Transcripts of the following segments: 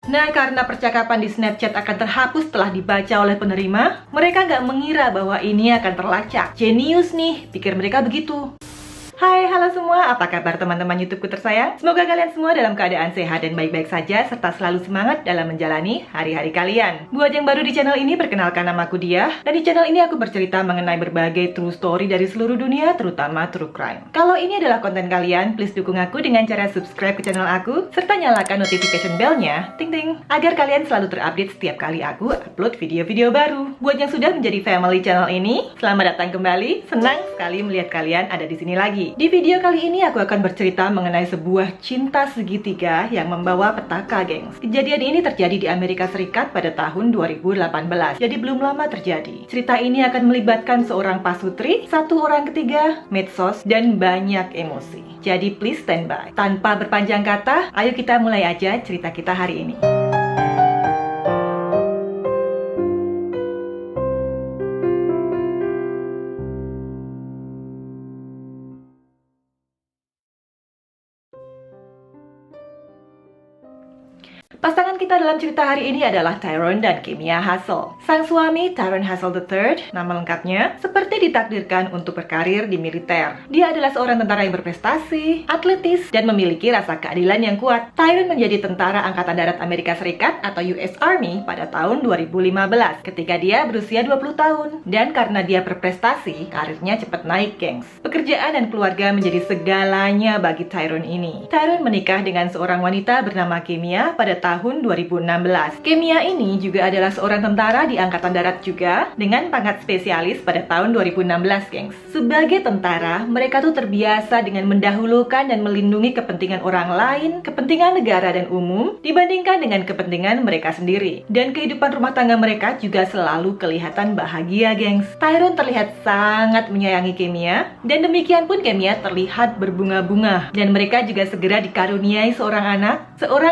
Nah, karena percakapan di Snapchat akan terhapus setelah dibaca oleh penerima, mereka nggak mengira bahwa ini akan terlacak. Jenius nih, pikir mereka begitu. Hai, halo semua, apa kabar teman-teman YouTubeku tersayang? Semoga kalian semua dalam keadaan sehat dan baik-baik saja, serta selalu semangat dalam menjalani hari-hari kalian. Buat yang baru di channel ini, perkenalkan namaku Diah, dan di channel ini aku bercerita mengenai berbagai true story dari seluruh dunia, terutama true crime. Kalau ini adalah konten kalian, please dukung aku dengan cara subscribe ke channel aku, serta nyalakan notification bell-nya, ting-ting, agar kalian selalu terupdate setiap kali aku upload video-video baru. Buat yang sudah menjadi family channel ini, selamat datang kembali, senang sekali melihat kalian ada di sini lagi. Di video kali ini aku akan bercerita mengenai sebuah cinta segitiga yang membawa petaka, gengs. Kejadian ini terjadi di Amerika Serikat pada tahun 2018, jadi belum lama terjadi. Cerita ini akan melibatkan seorang pasutri, satu orang ketiga, medsos, dan banyak emosi. Jadi please stand by. Tanpa berpanjang kata, ayo kita mulai aja cerita kita hari ini. Pasangan kita dalam cerita hari ini adalah Tyrone dan Kimia Hassel. Sang suami, Tyrone Hassel III, nama lengkapnya, seperti ditakdirkan untuk berkarir di militer. Dia adalah seorang tentara yang berprestasi, atletis, dan memiliki rasa keadilan yang kuat. Tyrone menjadi tentara Angkatan Darat Amerika Serikat atau US Army pada tahun 2015 ketika dia berusia 20 tahun. Dan karena dia berprestasi, karirnya cepat naik, gengs. Pekerjaan dan keluarga menjadi segalanya bagi Tyrone ini. Tyrone menikah dengan seorang wanita bernama Kimia pada tahun 2016. Kimia ini juga adalah seorang tentara di Angkatan Darat juga, dengan pangkat spesialis pada tahun 2016, gengs. Sebagai tentara, mereka tuh terbiasa dengan mendahulukan dan melindungi kepentingan orang lain, kepentingan negara dan umum, dibandingkan dengan kepentingan mereka sendiri. Dan kehidupan rumah tangga mereka juga selalu kelihatan bahagia, gengs. Tyrone terlihat sangat menyayangi Kimia, dan demikian pun Kimia terlihat berbunga-bunga. Dan mereka juga segera dikaruniai seorang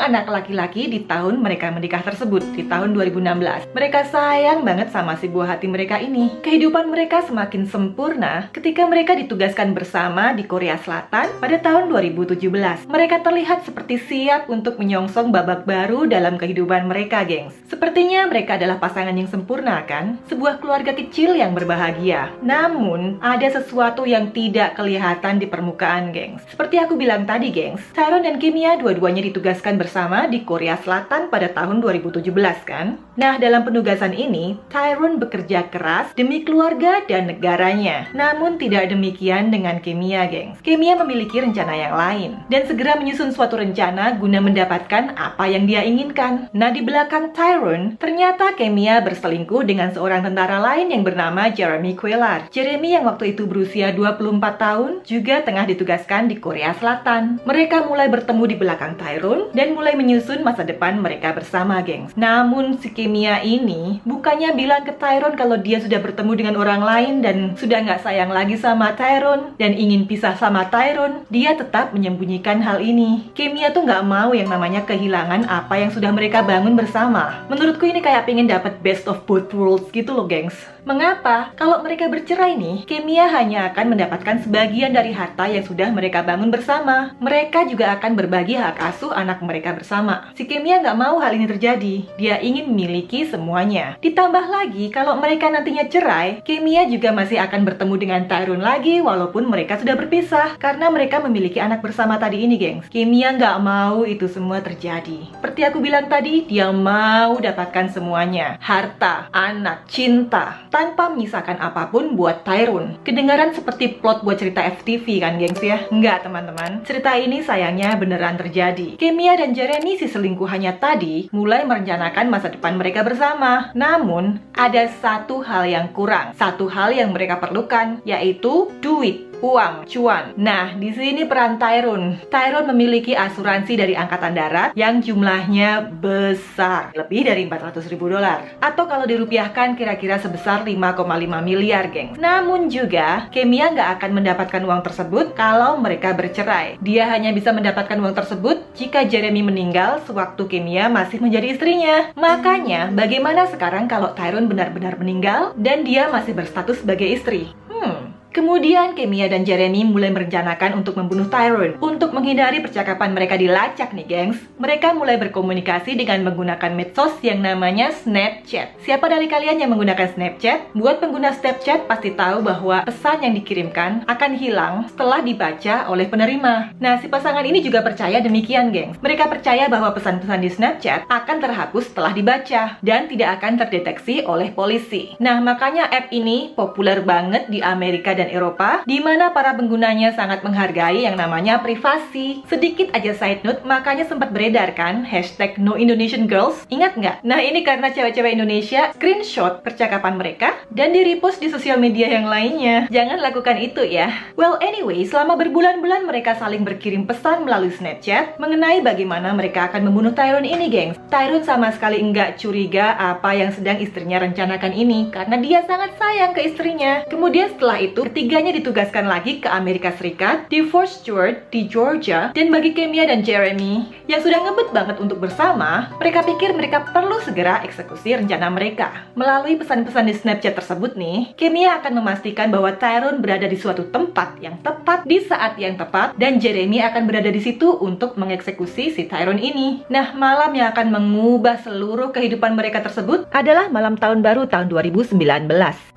anak laki-laki di tahun mereka menikah tersebut, di tahun 2016. Mereka sayang banget sama si buah hati mereka ini. Kehidupan mereka semakin sempurna ketika mereka ditugaskan bersama di Korea Selatan pada tahun 2017. Mereka terlihat seperti siap untuk menyongsong babak baru dalam kehidupan mereka, gengs. Sepertinya mereka adalah pasangan yang sempurna, kan? Sebuah keluarga kecil yang berbahagia. Namun, ada sesuatu yang tidak kelihatan di permukaan, gengs. Seperti aku bilang tadi, gengs, Tyrone dan Kimia dua-duanya ditugaskan bersama di Korea Selatan pada tahun 2017, kan? Nah, dalam penugasan ini, Tyrone bekerja keras demi keluarga dan negaranya. Namun tidak demikian dengan Kimia, gengs. Kimia memiliki rencana yang lain dan segera menyusun suatu rencana guna mendapatkan apa yang dia inginkan. Nah, di belakang Tyrone, ternyata Kimia berselingkuh dengan seorang tentara lain yang bernama Jeremy Quillard. Jeremy yang waktu itu berusia 24 tahun juga tengah ditugaskan di Korea Selatan. Mereka mulai bertemu di belakang Tyrone dan mulai menyusun masa depan mereka bersama, gengs. Namun si Kimia ini bukannya bilang ke Tyrone kalau dia sudah bertemu dengan orang lain dan sudah nggak sayang lagi sama Tyrone dan ingin pisah sama Tyrone. Dia tetap menyembunyikan hal ini. Kimia tuh nggak mau yang namanya kehilangan apa yang sudah mereka bangun bersama. Menurutku ini kayak pengen dapat best of both worlds gitu loh, gengs. Mengapa? Kalau mereka bercerai nih, Kimia hanya akan mendapatkan sebagian dari harta yang sudah mereka bangun bersama. Mereka juga akan berbagi hak asuh anak mereka bersama. Si Kimia nggak mau hal ini terjadi. Dia ingin memiliki semuanya. Ditambah lagi, kalau mereka nantinya cerai, Kimia juga masih akan bertemu dengan Tyrone lagi walaupun mereka sudah berpisah. Karena mereka memiliki anak bersama tadi ini, gengs. Kimia nggak mau itu semua terjadi. Seperti aku bilang tadi, dia mau dapatkan semuanya. Harta, anak, cinta, tanpa menyisakan apapun buat Tyrone. Kedengaran seperti plot buat cerita FTV kan, gengs ya? Enggak, teman-teman. Cerita ini sayangnya beneran terjadi. Kimia dan Jeremy, si selingkuhannya tadi, mulai merencanakan masa depan mereka bersama. Namun, ada satu hal yang kurang. Satu hal yang mereka perlukan, yaitu duit. Uang, cuan. Nah, di sini peran Tyrone. Tyrone memiliki asuransi dari Angkatan Darat yang jumlahnya besar, lebih dari 400.000 dolar. Atau kalau dirupiahkan kira-kira sebesar 5,5 miliar, gengs. Namun juga, Kimia nggak akan mendapatkan uang tersebut kalau mereka bercerai. Dia hanya bisa mendapatkan uang tersebut jika Jeremy meninggal sewaktu Kimia masih menjadi istrinya. Makanya, bagaimana sekarang kalau Tyrone benar-benar meninggal dan dia masih berstatus sebagai istri? Kemudian Kemia dan Jeremy mulai merencanakan untuk membunuh Tyrone. Untuk menghindari percakapan mereka dilacak nih gengs, mereka mulai berkomunikasi dengan menggunakan medsos yang namanya Snapchat. Siapa dari kalian yang menggunakan Snapchat? Buat pengguna Snapchat pasti tahu bahwa pesan yang dikirimkan akan hilang setelah dibaca oleh penerima. Nah, si pasangan ini juga percaya demikian gengs. Mereka percaya bahwa pesan-pesan di Snapchat akan terhapus setelah dibaca dan tidak akan terdeteksi oleh polisi. Nah, makanya app ini populer banget di Amerika dan Eropa, di mana para penggunanya sangat menghargai yang namanya privasi. Sedikit aja side note, makanya sempat beredar kan hashtag No Indonesian Girls. Ingat nggak? Nah, ini karena cewek-cewek Indonesia screenshot percakapan mereka dan di-repost di sosial media yang lainnya. Jangan lakukan itu ya. Well, anyway, selama berbulan-bulan mereka saling berkirim pesan melalui Snapchat mengenai bagaimana mereka akan membunuh Tyrone ini, gengs. Tyrone sama sekali enggak curiga apa yang sedang istrinya rencanakan ini karena dia sangat sayang ke istrinya. Kemudian setelah itu, ketiganya ditugaskan lagi ke Amerika Serikat, di Fort Stewart, di Georgia. Dan bagi Kemia dan Jeremy yang sudah ngebet banget untuk bersama, mereka pikir mereka perlu segera eksekusi rencana mereka. Melalui pesan-pesan di Snapchat tersebut nih, Kemia akan memastikan bahwa Tyrone berada di suatu tempat yang tepat di saat yang tepat, dan Jeremy akan berada di situ untuk mengeksekusi si Tyrone ini. Nah, malam yang akan mengubah seluruh kehidupan mereka tersebut adalah malam tahun baru tahun 2019.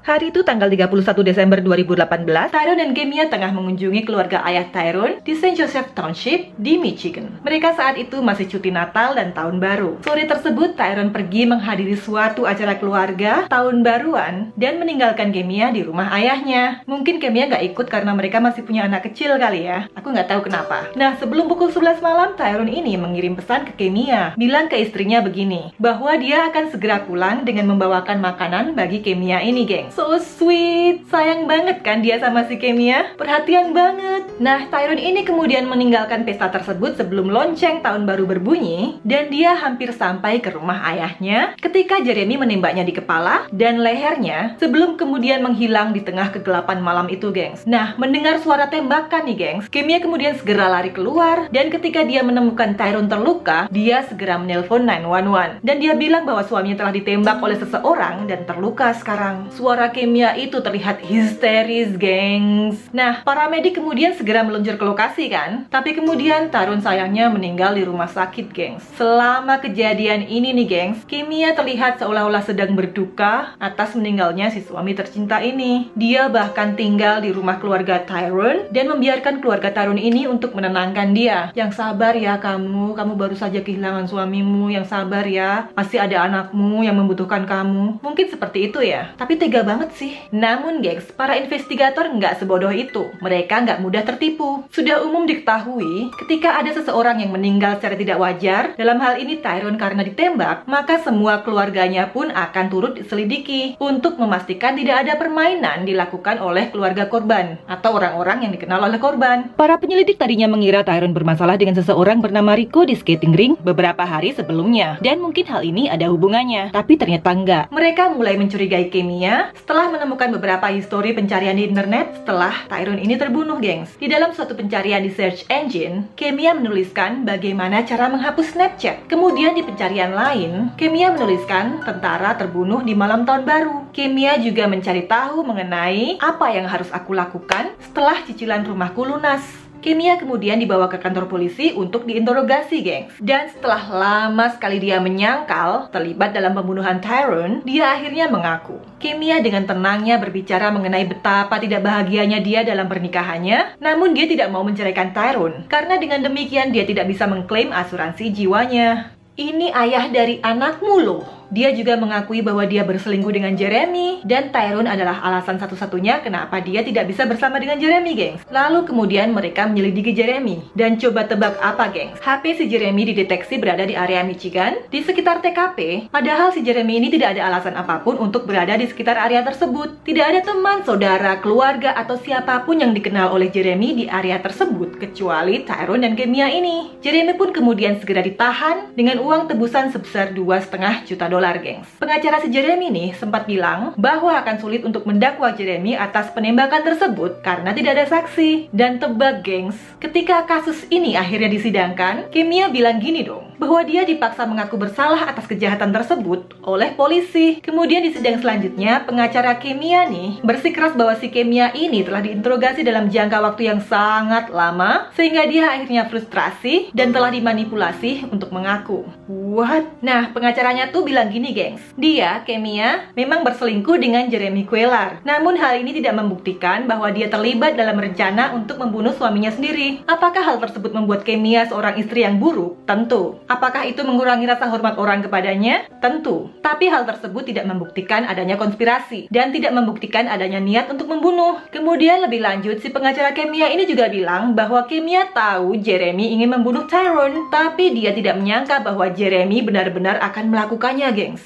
Hari itu tanggal 31 Desember 2018, Tyrone dan Kemia tengah mengunjungi keluarga ayah Tyrone di St. Joseph Township di Michigan. Mereka saat itu masih cuti Natal dan Tahun Baru. Sore tersebut, Tyrone pergi menghadiri suatu acara keluarga Tahun Baruan dan meninggalkan Kemia di rumah ayahnya. Mungkin Kemia nggak ikut karena mereka masih punya anak kecil kali ya. Aku nggak tahu kenapa. Nah, sebelum pukul 11 malam, Tyrone ini mengirim pesan ke Kemia. Bilang ke istrinya begini, bahwa dia akan segera pulang dengan membawakan makanan bagi Kemia ini, geng. So sweet, sayang banget kan dia sama si Kemia, perhatian banget. Nah, Tyrone ini kemudian meninggalkan pesta tersebut sebelum lonceng tahun baru berbunyi, dan dia hampir sampai ke rumah ayahnya ketika Jeremy menembaknya di kepala dan lehernya sebelum kemudian menghilang di tengah kegelapan malam itu, gengs. Nah, mendengar suara tembakan nih, gengs, Kemia kemudian segera lari keluar, dan ketika dia menemukan Tyrone terluka, dia segera menelpon 911 dan dia bilang bahwa suaminya telah ditembak oleh seseorang dan terluka sekarang. Suara Kemia itu terlihat histeris, gengs. Nah, paramedik kemudian segera meluncur ke lokasi kan, tapi kemudian Tyrone sayangnya meninggal di rumah sakit, gengs. Selama kejadian ini nih, gengs, Kemia terlihat seolah-olah sedang berduka atas meninggalnya si suami tercinta ini. Dia bahkan tinggal di rumah keluarga Tyrone dan membiarkan keluarga Tyrone ini untuk menenangkan dia. Yang sabar ya kamu baru saja kehilangan suamimu, yang sabar ya, masih ada anakmu yang membutuhkan kamu. Mungkin seperti itu ya, tapi tega banget sih. Namun gengs, para investigator nggak sebodoh itu. Mereka nggak mudah tertipu. Sudah umum diketahui, ketika ada seseorang yang meninggal secara tidak wajar, dalam hal ini Tyrone karena ditembak, maka semua keluarganya pun akan turut diselidiki untuk memastikan tidak ada permainan dilakukan oleh keluarga korban atau orang-orang yang dikenal oleh korban. Para penyelidik tadinya mengira Tyrone bermasalah dengan seseorang bernama Rico di skating ring beberapa hari sebelumnya, dan mungkin hal ini ada hubungannya, tapi ternyata enggak. Mereka mulai mencurigai Kemia setelah menemukan beberapa histori pencarian di internet setelah Tyrone ini terbunuh, gengs. Di dalam suatu pencarian di search engine, Kemia menuliskan bagaimana cara menghapus Snapchat. Kemudian di pencarian lain, Kemia menuliskan tentara terbunuh di malam tahun baru. Kemia juga mencari tahu mengenai apa yang harus aku lakukan setelah cicilan rumahku lunas. Kemia kemudian dibawa ke kantor polisi untuk diinterogasi, gengs. Dan setelah lama sekali dia menyangkal terlibat dalam pembunuhan Tyrone, dia akhirnya mengaku. Kemia dengan tenangnya berbicara mengenai betapa tidak bahagianya dia dalam pernikahannya, namun dia tidak mau menceraikan Tyrone, karena dengan demikian dia tidak bisa mengklaim asuransi jiwanya. Ini ayah dari anakmu loh. Dia juga mengakui bahwa dia berselingkuh dengan Jeremy, dan Tyrone adalah alasan satu-satunya kenapa dia tidak bisa bersama dengan Jeremy, gengs. Lalu kemudian mereka menyelidiki Jeremy, dan coba tebak apa, gengs? HP si Jeremy dideteksi berada di area Michigan, di sekitar TKP, padahal si Jeremy ini tidak ada alasan apapun untuk berada di sekitar area tersebut. Tidak ada teman, saudara, keluarga, atau siapapun yang dikenal oleh Jeremy di area tersebut, kecuali Tyrone dan Kemia ini. Jeremy pun kemudian segera ditahan dengan uang tebusan sebesar $2,5 juta dolar, gengs. Pengacara si Jeremy nih sempat bilang bahwa akan sulit untuk mendakwa Jeremy atas penembakan tersebut karena tidak ada saksi. Dan tebak, gengs, ketika kasus ini akhirnya disidangkan, Kimia bilang gini dong, bahwa dia dipaksa mengaku bersalah atas kejahatan tersebut oleh polisi. Kemudian di sidang selanjutnya, pengacara Kimia nih bersikeras bahwa si Kimia ini telah diinterogasi dalam jangka waktu yang sangat lama, sehingga dia akhirnya frustrasi dan telah dimanipulasi untuk mengaku. What? Nah, pengacaranya tuh bilang gini, gengs. Dia, Kimia, memang berselingkuh dengan Jeremy Quellar. Namun hal ini tidak membuktikan bahwa dia terlibat dalam rencana untuk membunuh suaminya sendiri. Apakah hal tersebut membuat Kimia seorang istri yang buruk? Tentu. Apakah itu mengurangi rasa hormat orang kepadanya? Tentu. Tapi hal tersebut tidak membuktikan adanya konspirasi dan tidak membuktikan adanya niat untuk membunuh. Kemudian lebih lanjut, si pengacara Kimia ini juga bilang bahwa Kimia tahu Jeremy ingin membunuh Tyrone, tapi dia tidak menyangka bahwa Jeremy benar-benar akan melakukannya, gengs.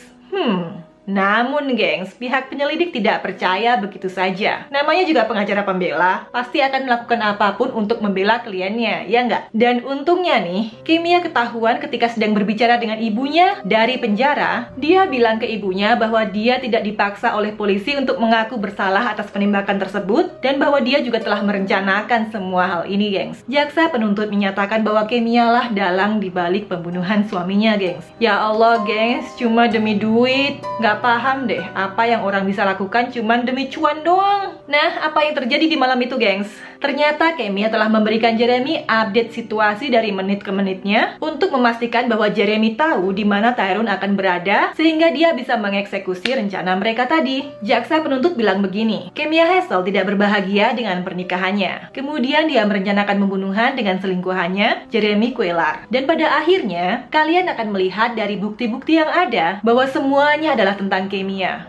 Namun, gengs, pihak penyelidik tidak percaya begitu saja. Namanya juga pengacara pembela, pasti akan melakukan apapun untuk membela kliennya, ya nggak? Dan untungnya nih, Kimia ketahuan ketika sedang berbicara dengan ibunya dari penjara. Dia bilang ke ibunya bahwa dia tidak dipaksa oleh polisi untuk mengaku bersalah atas penembakan tersebut, dan bahwa dia juga telah merencanakan semua hal ini, gengs. Jaksa penuntut menyatakan bahwa Kimia lah dalang dibalik pembunuhan suaminya, gengs. Ya Allah, gengs, cuma demi duit, nggak paham deh apa yang orang bisa lakukan cuman demi cuan doang. Nah, apa yang terjadi di malam itu, gengs? Ternyata Kimia telah memberikan Jeremy update situasi dari menit ke menitnya untuk memastikan bahwa Jeremy tahu di mana Tyrone akan berada sehingga dia bisa mengeksekusi rencana mereka tadi. Jaksa penuntut bilang begini, Kimia Hassel tidak berbahagia dengan pernikahannya. Kemudian dia merencanakan pembunuhan dengan selingkuhannya, Jeremy Quellar. Dan pada akhirnya, kalian akan melihat dari bukti-bukti yang ada bahwa semuanya adalah tentang Kimia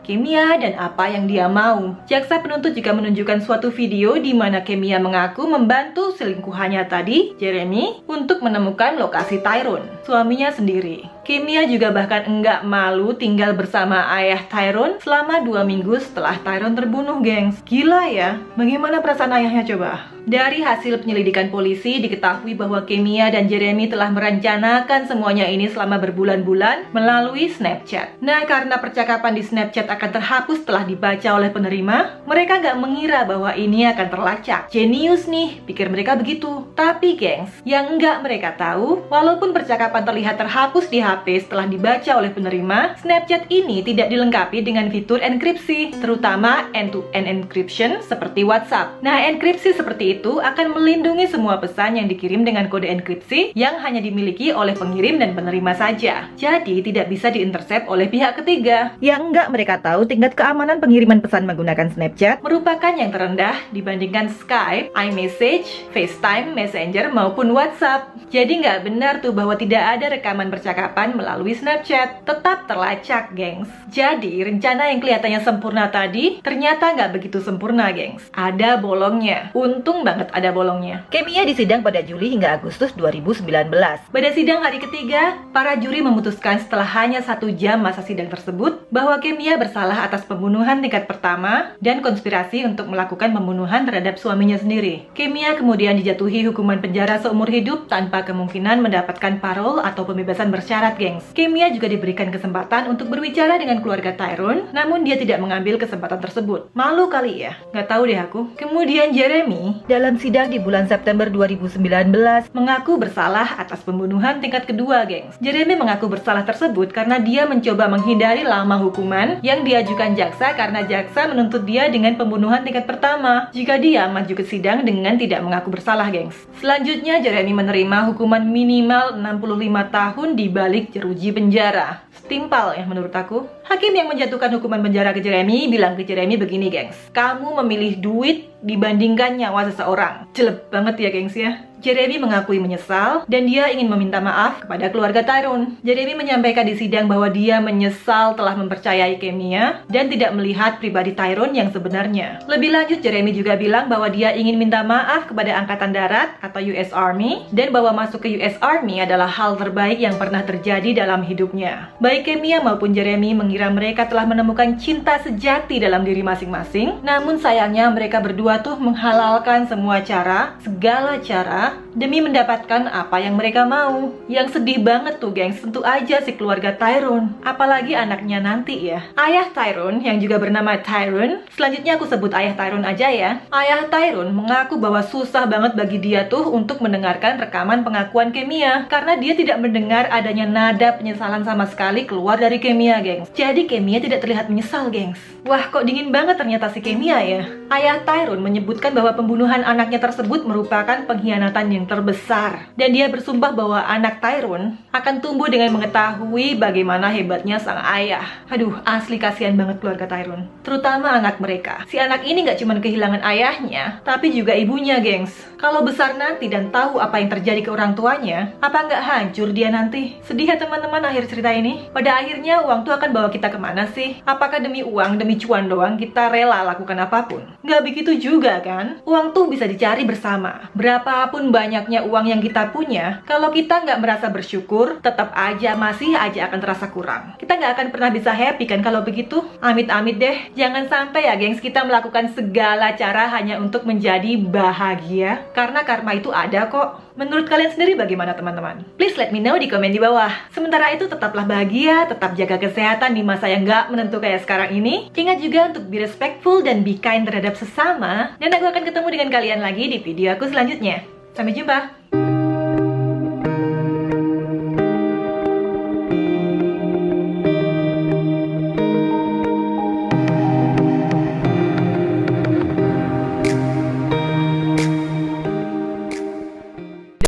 dan apa yang dia mau. Jaksa penuntut juga menunjukkan suatu video di mana Kimia mengaku membantu selingkuhannya tadi, Jeremy, untuk menemukan lokasi Tyrone, suaminya sendiri. Kimia juga bahkan enggak malu tinggal bersama ayah Tyrone selama 2 minggu setelah Tyrone terbunuh, gengs. Gila ya, bagaimana perasaan ayahnya coba? Dari hasil penyelidikan polisi diketahui bahwa Kimia dan Jeremy telah merencanakan semuanya ini selama berbulan-bulan melalui Snapchat. Nah, karena percakapan di Snapchat akan terhapus setelah dibaca oleh penerima, mereka nggak mengira bahwa ini akan terlacak. Jenius nih, pikir mereka begitu. Tapi, gengs, yang nggak mereka tahu, walaupun percakapan terlihat terhapus di HP setelah dibaca oleh penerima, Snapchat ini tidak dilengkapi dengan fitur enkripsi, terutama end-to-end encryption seperti WhatsApp. Nah, enkripsi seperti itu akan melindungi semua pesan yang dikirim dengan kode enkripsi yang hanya dimiliki oleh pengirim dan penerima saja. Jadi tidak bisa diintercept oleh pihak ketiga. Yang enggak mereka tahu, tingkat keamanan pengiriman pesan menggunakan Snapchat merupakan yang terendah dibandingkan Skype, iMessage, FaceTime, Messenger maupun WhatsApp. Jadi nggak benar tuh bahwa tidak ada rekaman percakapan melalui Snapchat. Tetap terlacak, gengs. Jadi rencana yang kelihatannya sempurna tadi ternyata nggak begitu sempurna, gengs. Ada bolongnya. Untung banget ada bolongnya. Kimia disidang pada Juli hingga Agustus 2019. Pada sidang hari ketiga, para juri memutuskan setelah hanya 1 jam masa sidang tersebut bahwa Kimia bersalah atas pembunuhan tingkat pertama dan konspirasi untuk melakukan pembunuhan terhadap suaminya sendiri. Kimia kemudian dijatuhi hukuman penjara seumur hidup tanpa kemungkinan mendapatkan parol atau pembebasan bersyarat, gengs. Kimia juga diberikan kesempatan untuk berbicara dengan keluarga Tyrone, namun dia tidak mengambil kesempatan tersebut. Malu kali ya? Nggak tahu deh aku. Kemudian Jeremy dalam sidang di bulan September 2019 mengaku bersalah atas pembunuhan tingkat kedua, gengs. Jeremy mengaku bersalah tersebut karena dia mencoba menghindari lama hukuman yang diajukan jaksa karena jaksa menuntut dia dengan pembunuhan tingkat pertama jika dia maju ke sidang dengan tidak mengaku bersalah, gengs. Selanjutnya, Jeremy menerima hukuman minimal 65 tahun di balik jeruji penjara. Setimpal ya menurut aku. Hakim yang menjatuhkan hukuman penjara ke Jeremy bilang ke Jeremy begini, gengs. Kamu memilih duit dibandingkan nyawa seseorang. Jelek banget ya, gengs ya. Jeremy mengakui menyesal dan dia ingin meminta maaf kepada keluarga Tyrone. Jeremy menyampaikan di sidang bahwa dia menyesal telah mempercayai Kimia dan tidak melihat pribadi Tyrone yang sebenarnya. Lebih lanjut, Jeremy juga bilang bahwa dia ingin minta maaf kepada Angkatan Darat atau US Army dan bahwa masuk ke US Army adalah hal terbaik yang pernah terjadi dalam hidupnya. Baik Kimia maupun Jeremy mengira mereka telah menemukan cinta sejati dalam diri masing-masing, namun sayangnya mereka berdua tuh menghalalkan semua cara, segala cara mereka demi mendapatkan apa yang mereka mau. Yang sedih banget tuh gengs, tentu aja si keluarga Tyrone, apalagi anaknya nanti ya. Ayah Tyrone yang juga bernama Tyrone, selanjutnya aku sebut ayah Tyrone aja ya. Ayah Tyrone mengaku bahwa susah banget bagi dia tuh untuk mendengarkan rekaman pengakuan Kemia, karena dia tidak mendengar adanya nada penyesalan sama sekali keluar dari Kemia, gengs. Jadi Kemia tidak terlihat menyesal, gengs. Wah, kok dingin banget ternyata si Kemia ya. Ayah Tyrone menyebutkan bahwa pembunuhan anaknya tersebut merupakan pengkhianatan yang terbesar, dan dia bersumpah bahwa anak Tyrone akan tumbuh dengan mengetahui bagaimana hebatnya sang ayah. Aduh, asli kasihan banget keluarga Tyrone, terutama anak mereka. Si anak ini nggak cuma kehilangan ayahnya, tapi juga ibunya, gengs. Kalau besar nanti dan tahu apa yang terjadi ke orang tuanya, apa nggak hancur dia nanti? Sedih ya teman-teman akhir cerita ini. Pada akhirnya uang tuh akan bawa kita kemana sih? Apakah demi uang, demi cuan doang kita rela lakukan apapun? Nggak begitu juga kan? Uang tuh bisa dicari bersama. Berapapun banyaknya uang yang kita punya, kalau kita nggak merasa bersyukur, tetap aja masih aja akan terasa kurang. Kita nggak akan pernah bisa happy kan kalau begitu? Amit-amit deh. Jangan sampai ya gengs kita melakukan segala cara hanya untuk menjadi bahagia, karena karma itu ada kok. Menurut kalian sendiri bagaimana teman-teman? Please let me know di komen di bawah. Sementara itu tetaplah bahagia, tetap jaga kesehatan di masa yang nggak menentu kayak sekarang ini. Ingat juga untuk be respectful dan be kind terhadap sesama. Dan aku akan ketemu dengan kalian lagi di video aku selanjutnya. Sampai jumpa!